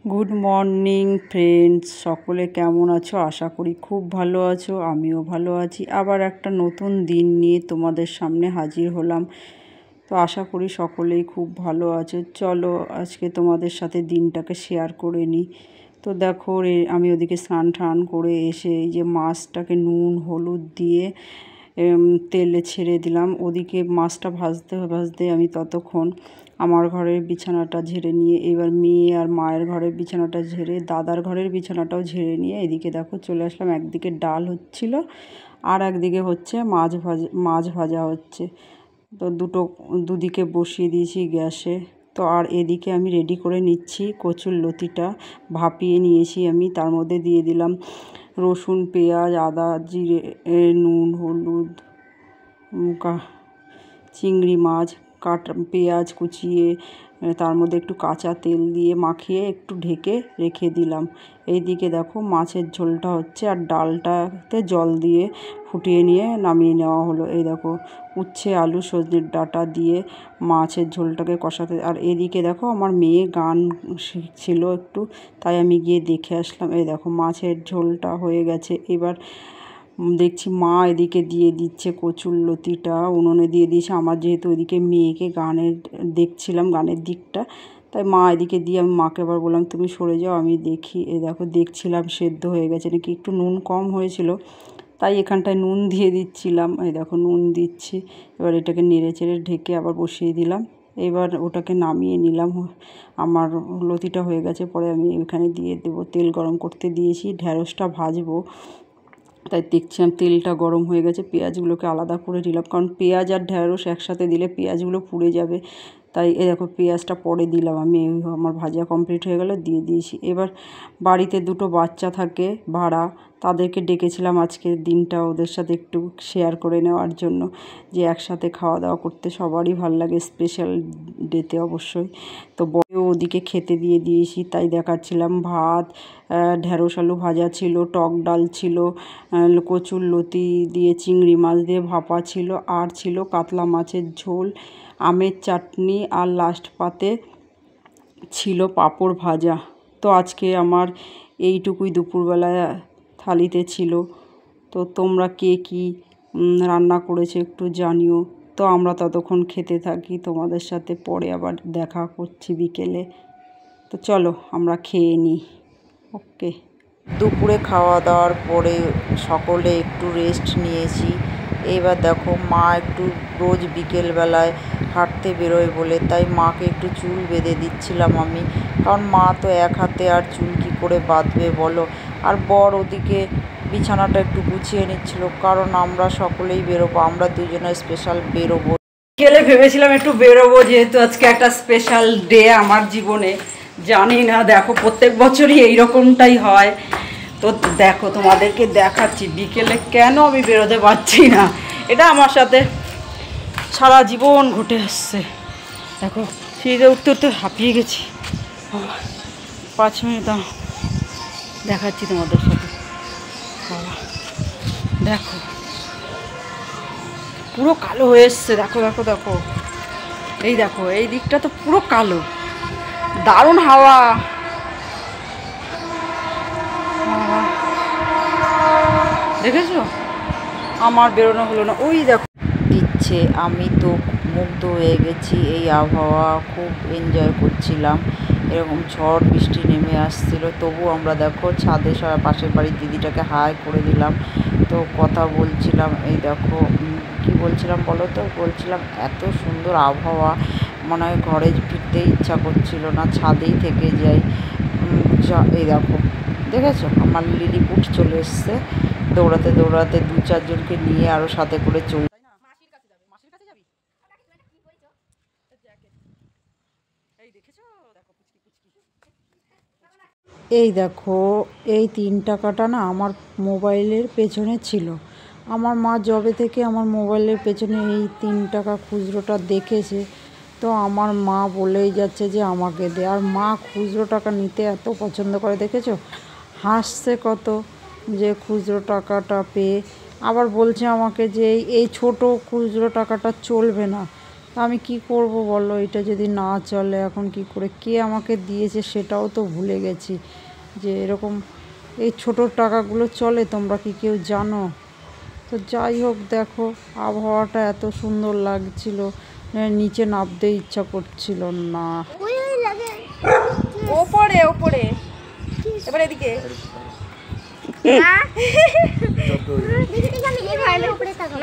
Good morning friends, সকলে কেমন আছো? আশা করি খুব ভালো আছো, আমিও ভালো আছি। আবার একটা নতুন দিন নিয়ে তোমাদের সামনে হাজির হলাম। তো আশা করি সকলেই খুব ভালো আছো। চলো আজকে তোমাদের সাথে দিনটাকে শেয়ার করে নিই। তো দেখো আমি ওদিকে স্নান টান করে এসে এই যে মাছটাকে নুন হলুদ দিয়ে তেলে ছেড়ে দিলাম। ওদিকে মাছটা ভাজতে ভাজতে আমি ততক্ষণ আমার ঘরের বিছানাটা ঝেড়ে নিয়ে, এবার মেয়ে আর মায়ের ঘরের বিছানাটা ঝেড়ে, দাদার ঘরের বিছানাটাও ঝেড়ে নিয়ে এদিকে দেখো চলে আসলাম। একদিকে ডাল হচ্ছিল আর একদিকে হচ্ছে মাছ ভাজা হচ্ছে। তো দুদিকে বসিয়ে দিয়েছি গ্যাসে। তো আর এদিকে আমি রেডি করে নিচ্ছি কচুর লতিটা। ভাপিয়ে নিয়েছি আমি, তার মধ্যে দিয়ে দিলাম রসুন, পেঁয়াজ, আদা, জিরে, নুন, হলুদ, চিংড়ি মাছ কাটা, পেঁয়াজ কুচিয়ে, তার মধ্যে একটু কাঁচা তেল দিয়ে মাখিয়ে একটু ঢেকে রেখে দিলাম। এইদিকে দেখো মাছের ঝোলটা হচ্ছে আর ডালটাতে জল দিয়ে ফুটিয়ে নিয়ে নামিয়ে নেওয়া হলো। এই দেখো উচ্ছে, আলু, সজনের ডাঁটা দিয়ে মাছের ঝোলটাকে কষাতে। আর এদিকে দেখো আমার মেয়ে গান শিখছিল একটু, তাই আমি গিয়ে দেখে আসলাম। এই দেখো মাছের ঝোলটা হয়ে গেছে। এবার দেখছি মা এদিকে দিয়ে দিচ্ছে কচুর লতিটা, উনুনে দিয়ে দিয়েছে। আমার যেহেতু ওইদিকে মেয়েকে দেখছিলাম গানের দিকটা, তাই মা এদিকে দিয়ে আমি মাকে আবার বললাম তুমি সরে যাও, আমি দেখি। এই দেখো দেখছিলাম সেদ্ধ হয়ে গেছে নাকি, একটু নুন কম হয়েছিল, তাই এখানটায় নুন দিয়ে দিচ্ছিলাম। এই দেখো নুন দিচ্ছি। এবার এটাকে নেড়ে চেড়ে ঢেকে আবার বসিয়ে দিলাম। এবার ওটাকে নামিয়ে নিলাম। আমার লতিটা হয়ে গেছে, পরে আমি এখানে দিয়ে দেবো। তেল গরম করতে দিয়েছি, ঢ্যাঁড়সটা ভাজবো, তাই দেখছিলাম তেলটা গরম হয়ে গেছে। পেঁয়াজগুলোকে আলাদা করে দিলাম, কারণ পেঁয়াজ আর ঢ্যাঁড়স একসাথে দিলে পেঁয়াজগুলো পুড়ে যাবে। তাই এ দেখো পেঁয়াজটা পরে দিলাম আমি। আমার ভাজা কমপ্লিট হয়ে গেল, দিয়ে দিয়েছি। এবার বাড়িতে দুটো বাচ্চা থাকে ভাড়া, তাদেরকে ডেকেছিলাম আজকের দিনটা ওদের সাথে একটু শেয়ার করে নেওয়ার জন্য, যে একসাথে খাওয়া দাওয়া করতে সবারই ভালো লাগে, স্পেশাল ডেতে অবশ্যই। তো বড়ও ওদিকে খেতে দিয়ে দিয়েছি, তাই দেখাচ্ছিলাম। ভাত, ঢ্যাঁড়স আলু ভাজা ছিল, টক ডাল ছিল, কচুর লতি দিয়ে চিংড়ি মাছ দিয়ে ভাপা ছিল, আর ছিল কাতলা মাছের ঝোল, আমের চাটনি, আর লাস্ট পাতে ছিল পাঁপড় ভাজা। তো আজকে আমার এইটুকুই দুপুরবেলা থালিতে ছিল। তো তোমরা কে কী রান্না করেছো একটু জানিও। তো আমরা ততক্ষণ খেতে থাকি, তোমাদের সাথে পরে আবার দেখা করছি বিকেলে। তো চলো আমরা খেয়ে নিই। ওকে। দুপুরে খাওয়া দাওয়ার পরে সকলে একটু রেস্ট নিয়েছি। এইবার দেখো মা একটু রোজ বিকেলবেলায় হাঁটতে বেরোয় বলে, তাই মাকে একটু চুল বেঁধে দিচ্ছিলাম আমি, কারণ মা তো এক হাতে আর চুল কী করে বাঁধবে বলো। আর বর ওদিকে বিছানাটা একটু গুছিয়ে নিচ্ছিল, কারণ আমরা সকলেই বেরোবো, আমরা দুজনে স্পেশাল বেরোবো। বিকেলে ভেবেছিলাম একটু বেরোবো, যেহেতু আজকে একটা স্পেশাল ডে আমার জীবনে। জানি না, দেখো প্রত্যেক বছরই এইরকমটাই হয়। তো দেখো তোমাদেরকে দেখাচ্ছি বিকেলে কেন আমি বেরোতে পারছি না। এটা আমার সাথে সারা জীবন ঘটে আসছে। দেখো সিঁড়িতে উঠতে উঠতে হাঁপিয়ে গেছি। 5 মিনিট দেখাচ্ছি তোমাদের সাথে। বাবা দেখো পুরো কালো হয়ে এসছে। দেখো দেখো দেখো, এই দেখো এই দিকটা তো পুরো কালো। দারুণ হাওয়া। দেখেছো আমার বেরোনো হলো না। ওই দেখো দিচ্ছে, আমি তো মুগ্ধ হয়ে গেছি। এই আবহাওয়া খুব এনজয় করছিলাম। এরকম ঝড় বৃষ্টি নেমে আসছিল, তবু আমরা দেখো ছাদে পাশের বাড়ির দিদিটাকে হাই করে দিলাম। তো কথা বলছিলাম। এই দেখো কি বলছিলাম বলো তো, বলছিলাম এত সুন্দর আবহাওয়া, মনে হয় ঘরে ফিরতেই ইচ্ছা করছিল না, ছাদেই থেকে যাই। এই দেখো দেখেছো আমার লিলিপুট চলে এসছে দৌড়াতে দৌড়াতে, 2-4 জনকে নিয়ে আরও সাথে করে চল। এই দেখো এই 3 টাকাটা না আমার মোবাইলের পেছনে ছিল। আমার মা যবে থেকে আমার মোবাইলের পেছনে এই 3 টাকা খুচরোটা দেখেছে, তো আমার মা বলেই যাচ্ছে যে আমাকে দে। আর মা খুচরো টাকা নিতে এত পছন্দ করে, দেখেছো হাসছে কত যে খুচরো টাকাটা পেয়ে। আবার বলছে আমাকে যে এই ছোট খুচরো টাকাটা চলবে না, আমি কি করব বলো, এটা যদি না চলে এখন কি করে, কে আমাকে দিয়েছে সেটাও তো ভুলে গেছি, যে এরকম এই ছোটো টাকাগুলো চলে, তোমরা কি কেউ জানো? তো যাই হোক, দেখো আবহাওয়াটা এত সুন্দর লাগছিল, নিচে নামতে ইচ্ছা করছিল না। ওপরে ওপরে এবার এদিকে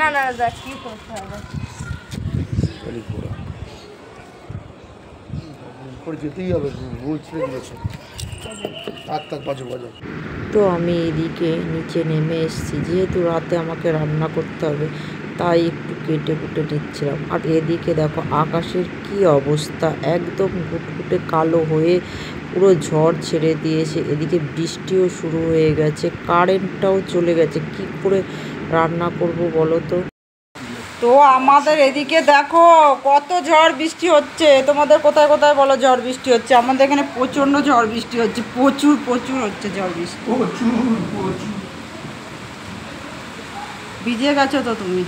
না না দেখ কি করতে হবে। যেতেই হবে, তো আমি এদিকে নিচে নেমে এসেছি, যেহেতু রাতে আমাকে রান্না করতে হবে তাই একটু কেটে কুটে নিচ্ছিলাম। আর এদিকে দেখো আকাশের কি অবস্থা, একদম ঘুটঘুটে কালো হয়ে পুরো ঝড় ছেড়ে দিয়েছে, এদিকে বৃষ্টিও শুরু হয়ে গেছে, কারেন্টটাও চলে গেছে, কি করে রান্না করব বলো তো। তো আমাদের এদিকে দেখো কত ঝড় বৃষ্টি হচ্ছে, তোমাদের কোথায় কোথায় বলো ঝড় বৃষ্টি হচ্ছে? আমাদের এখানে প্রচণ্ড ঝড় বৃষ্টি হচ্ছে, প্রচুর প্রচুর হচ্ছে ঝড় বৃষ্টি। ভিজে গেছো তো তুমি?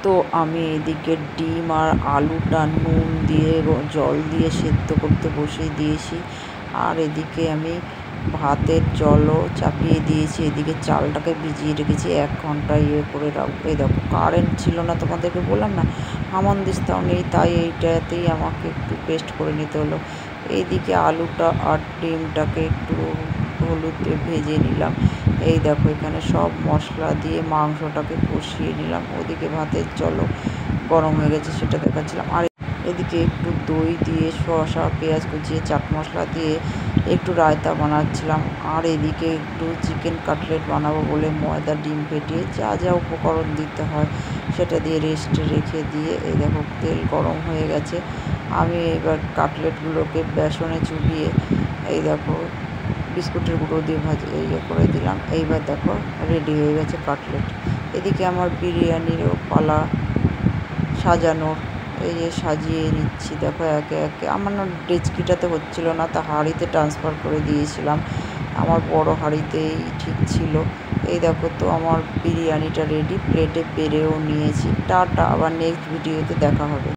তো আমি এদিকে ডিম আর আলুটা নুন দিয়ে জল দিয়ে সেদ্ধ করতে বসিয়ে দিয়েছি, আর এদিকে আমি ভাতের জলও চাপিয়ে দিয়েছি, এদিকে চালটাকে ভিজিয়ে রেখেছি 1 ঘন্টা করে রাখবো। এই দেখো কারেন্ট ছিল না, তোমাদেরকে বললাম না হামানদিস্তাও নেই, তাই এইটাতেই আমাকে একটু পেস্ট করে নিতে হলো। এইদিকে আলুটা আর ডিমটাকে একটু হলুদ দিয়ে ভেজে নিলাম। এই দেখো এখানে সব মশলা দিয়ে মাংসটাকে কষিয়ে নিলাম, ওদিকে ভাতের জলও গরম হয়ে গেছে সেটা দেখাচ্ছিলাম। আর এদিকে একটু দই দিয়ে শসা পেঁয়াজ কুচিয়ে চাট মশলা দিয়ে একটু রায়তা বানাচ্ছিলাম। আর এদিকে একটু চিকেন কাটলেট বানাবো বলে ময়দা ডিম ফেটিয়ে যা যা উপকরণ দিতে হয় সেটা দিয়ে রেস্টে রেখে দিয়ে এই দেখো তেল গরম হয়ে গেছে। আমি এবার কাটলেটগুলোকে বেসনে চুবিয়ে এই দেখো বিস্কুটের গুঁড়ো দিয়ে করে দিলাম। এইবার দেখো রেডি হয়ে গেছে কাটলেট। এদিকে আমার বিরিয়ানিরও পালা সাজানোর, এই যে সাজিয়ে নিচ্ছি দেখো একে একে। আমার না ডেচকিটাতে হচ্ছিল না, তা হাঁড়িতে ট্রান্সফার করে দিয়েছিলাম, আমার বড় হাঁড়িতেই ঠিক ছিল। এই দেখো তো আমার বিরিয়ানিটা রেডি, প্লেটে পেরেও নিয়েছি। টাটা, আবার নেক্সট ভিডিওতে দেখা হবে।